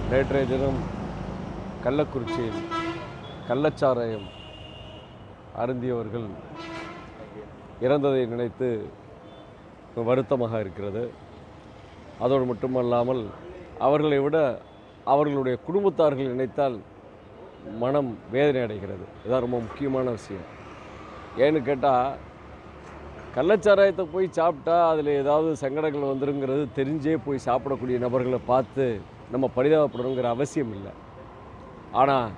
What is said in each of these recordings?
நேற்றைய தினம் கள்ளக்குறிச்சியில் கள்ளச்சாராயம் அருந்தியவர்கள் இறந்ததை நினைத்து வருத்தமாக இருக்கிறது. அதோடு மட்டுமல்லாமல் அவர்களை விட அவர்களுடைய குடும்பத்தார்கள் நினைத்தால் மனம் வேதனை அடைகிறது. இதுதான் ரொம்ப முக்கியமான விஷயம். ஏன்னு கேட்டால், கள்ளச்சாராயத்தை போய் சாப்பிட்டா அதில் ஏதாவது சங்கடங்கள் வந்துருங்கிறது தெரிஞ்சே போய் சாப்பிடக்கூடிய நபர்களை பார்த்து நம்ம பரிதாபப்படணுங்கிற அவசியம் இல்லை. ஆனால்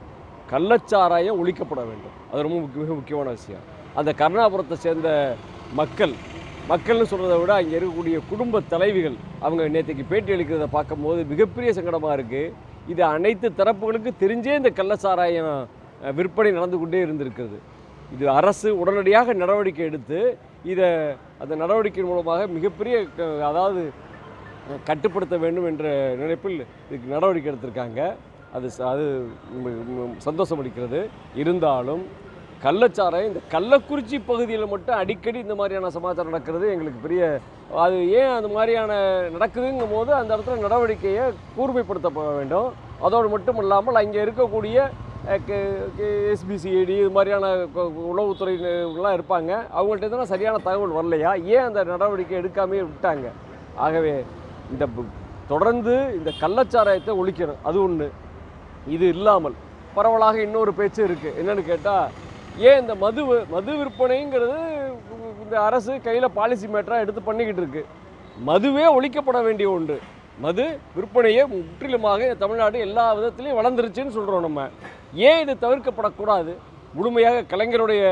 கள்ளச்சாராயம் ஒழிக்கப்பட வேண்டும். அது ரொம்ப மிக முக்கியமான விஷயம். அந்த கருணாபுரத்தை சேர்ந்த மக்கள்னு சொல்கிறத விட அங்கே இருக்கக்கூடிய குடும்ப தலைவிகள் அவங்க நேற்றுக்கு பேட்டி அளிக்கிறத பார்க்கும்போது மிகப்பெரிய சங்கடமாக இருக்குது. இது அனைத்து தரப்புகளுக்கு தெரிஞ்சே இந்த கள்ளச்சாராயம் விற்பனை நடந்து கொண்டே இருந்திருக்கிறது. இது அரசு உடனடியாக நடவடிக்கை எடுத்து அந்த நடவடிக்கையின் மூலமாக மிகப்பெரிய கட்டுப்படுத்த வேண்டும் என்ற நினைப்பில் இதுக்கு நடவடிக்கை எடுத்திருக்காங்க. அது சந்தோஷம் அளிக்கிறது. இருந்தாலும் கள்ளச்சாராயம் இந்த கள்ளக்குறிச்சி பகுதியில் மட்டும் அடிக்கடி இந்த மாதிரியான சமாச்சாரம் நடக்கிறது எங்களுக்கு பெரிய அது ஏன் அந்த மாதிரியான நடக்குதுங்கும் போது அந்த இடத்துல நடவடிக்கையை கூர்மைப்படுத்தப்பட வேண்டும். அதோடு மட்டும் இல்லாமல் அங்கே இருக்கக்கூடிய எஸ்பிசிஐடி இது மாதிரியான உளவுத்துறைலாம் இருப்பாங்க. அவங்கள்ட்ட தான் சரியான தகவல் வரலையா, ஏன் அந்த நடவடிக்கை எடுக்காமே விட்டாங்க? ஆகவே தொடர்ந்து இந்த கள்ளச்சாராயத்தை ஒழிக்கணும். அது ஒன்று. இது இல்லாமல் பரவலாக இன்னொரு பேச்சு இருக்குது. என்னென்னு கேட்டால், ஏன் இந்த மது விற்பனைங்கிறது இந்த அரசு கையில் பாலிசி மேட்டராக எடுத்து பண்ணிக்கிட்டு இருக்கு. மதுவே ஒழிக்கப்பட வேண்டிய ஒன்று. மது விற்பனையே முற்றிலுமாக தமிழ்நாடு எல்லா விதத்துலேயும் வளர்ந்துருச்சுன்னு சொல்கிறோம். நம்ம ஏன் இது தவிர்க்கப்படக்கூடாது? முழுமையாக கலைஞருடைய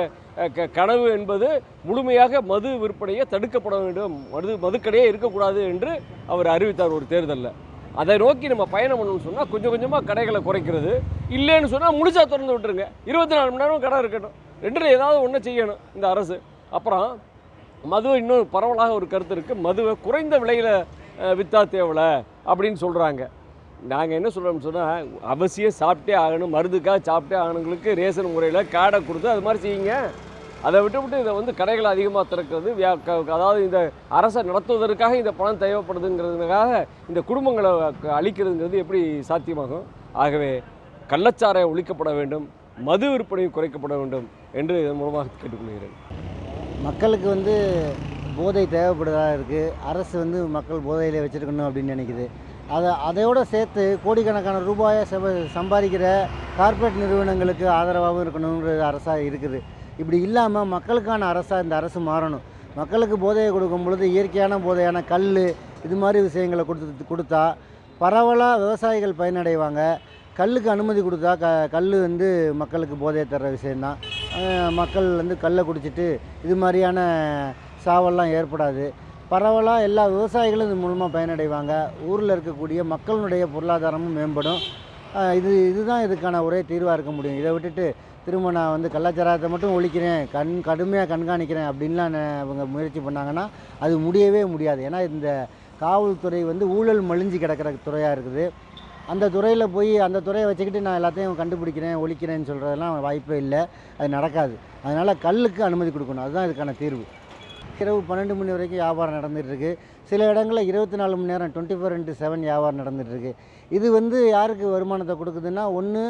கனவு என்பது முழுமையாக மது விற்பனையை தடுக்கப்பட வேண்டும், மதுக்கடையே இருக்கக்கூடாது என்று அவர் அறிவித்தார் ஒரு தேர்தலில். அதை நோக்கி நம்ம பயணம் பண்ணணும்னு சொன்னால் கொஞ்சம் கொஞ்சமாக கடைகளை குறைக்கிறது. இல்லைன்னு சொன்னால் முழுசா திறந்து விட்டுருங்க. 24 மணி நேரம் கடை இருக்கட்டும். ரெண்டில் ஏதாவது ஒன்று செய்யணும் இந்த அரசு. அப்புறம் மதுவை இன்னும் பரவலாக ஒரு கருத்து இருக்குது. மதுவை குறைந்த விலையில் விற்றா தேவலை அப்படின்னு சொல்கிறாங்க. நாங்கள் என்ன சொல்கிறோம்னு சொன்னால், அவசியம் சாப்பிட்டே ஆகணும், மருந்துக்காக சாப்பிட்டே ஆகணுங்களுக்கு ரேஷன் முறையில் கார்டை கொடுத்து அது மாதிரி செய்யுங்க. அதை விட்டு இதை கடைகளை அதிகமாக திறக்கிறது, அதாவது இந்த அரசை நடத்துவதற்காக இந்த பணம் தேவைப்படுதுங்கிறதுக்காக இந்த குடும்பங்களை அழிக்கிறதுங்கிறது எப்படி சாத்தியமாகும்? ஆகவே கள்ளச்சாராயம் ஒழிக்கப்பட வேண்டும், மது விற்பனையும் குறைக்கப்பட வேண்டும் என்று இதன் மூலமாக கேட்டுக்கொள்கிறேன். மக்களுக்கு போதை தேவைப்படுவதாக இருக்குது. அரசு மக்கள் போதையில் வச்சுருக்கணும் அப்படின்னு நினைக்குது. அதையோடு சேர்த்து கோடிக்கணக்கான ரூபாயை சம்பாதிக்கிற கார்ப்பரேட் நிறுவனங்களுக்கு ஆதரவாகவும் இருக்கணுங்கிறது அரசாக இருக்குது. இப்படி இல்லாமல் மக்களுக்கான அரசாக இந்த அரசு மாறணும். மக்களுக்கு போதையை கொடுக்கும் பொழுது இயற்கையான போதையான கல் இது மாதிரி விஷயங்களை கொடுத்தா பரவலாக விவசாயிகள் பயனடைவாங்க. கல்லுக்கு அனுமதி கொடுத்தா கல் மக்களுக்கு போதையை தர்ற விஷயந்தான். மக்கள் கல்லை குடிச்சிட்டு இது மாதிரியான சாவெல்லாம் ஏற்படாது. பரவலாக எல்லா விவசாயிகளும் இது மூலமாக பயனடைவாங்க. ஊரில் இருக்கக்கூடிய மக்களுடைய பொருளாதாரமும் மேம்படும். இதுதான் இதுக்கான ஒரே தீர்வாக இருக்க முடியும். இதை விட்டுட்டு திரும்ப நான் கள்ளச்சாராயத்தை மட்டும் ஒழிக்கிறேன், கடுமையாக கண்காணிக்கிறேன் அப்படின்லாம் அவங்க முயற்சி பண்ணாங்கன்னா அது முடியவே முடியாது. ஏன்னா இந்த காவல்துறை ஊழல் மலிஞ்சு கிடக்கிற துறையாக இருக்குது. அந்த துறையில் போய் அந்த துறையை வச்சுக்கிட்டு நான் எல்லாத்தையும் கண்டுபிடிக்கிறேன், ஒழிக்கிறேன்னு சொல்கிறதெல்லாம் வாய்ப்பே இல்லை. அது நடக்காது. அதனால் கல்லுக்கு அனுமதி கொடுக்கணும். அதுதான் இதுக்கான தீர்வு. இரவு 12 மணி வரைக்கும் வியாபாரம் நடந்துகிட்ருக்கு. சில இடங்களில் 24 மணி நேரம் 24/7 வியாபாரம் நடந்துகிட்ருக்கு. இது யாருக்கு வருமானத்தை கொடுக்குதுன்னா, ஒன்று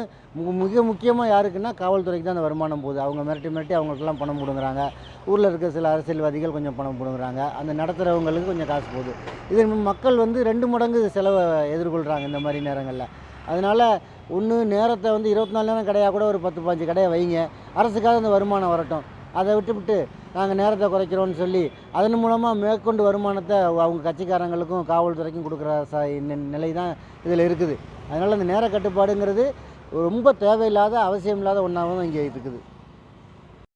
மிக முக்கியமாக யாருக்குன்னா காவல்துறைக்கு தான் அந்த வருமானம் போகுது. அவங்க மிரட்டி அவங்களுக்கெல்லாம் பணம் கொடுங்குறாங்க. ஊரில் இருக்க சில அரசியல்வாதிகள் கொஞ்சம் பணம் கொடுங்குறாங்க. அந்த நடத்துகிறவங்களுக்கு கொஞ்சம் காசு போகுது. இது மக்கள் 2 மடங்கு செலவை எதிர்கொள்கிறாங்க இந்த மாதிரி நேரங்களில். அதனால் ஒன்று நேரத்தை 24 நேரம் கடையாக கூட ஒரு 10-15 கடையை வைங்க. அரசுக்காக அந்த வருமானம் வரட்டும். அதை விட்டு நாங்கள் நேரத்தை குறைக்கிறோன்னு சொல்லி அதன் மூலமாக மேற்கொண்டு வருமானத்தை அவங்க கட்சிக்காரங்களுக்கும் காவல்துறைக்கும் கொடுக்குற நிலை தான் இதில் இருக்குது. அதனால் அந்த நேர கட்டுப்பாடுங்கிறது ரொம்ப தேவையில்லாத அவசியம் இல்லாத ஒன்றாகவும் இங்கே இருக்குது.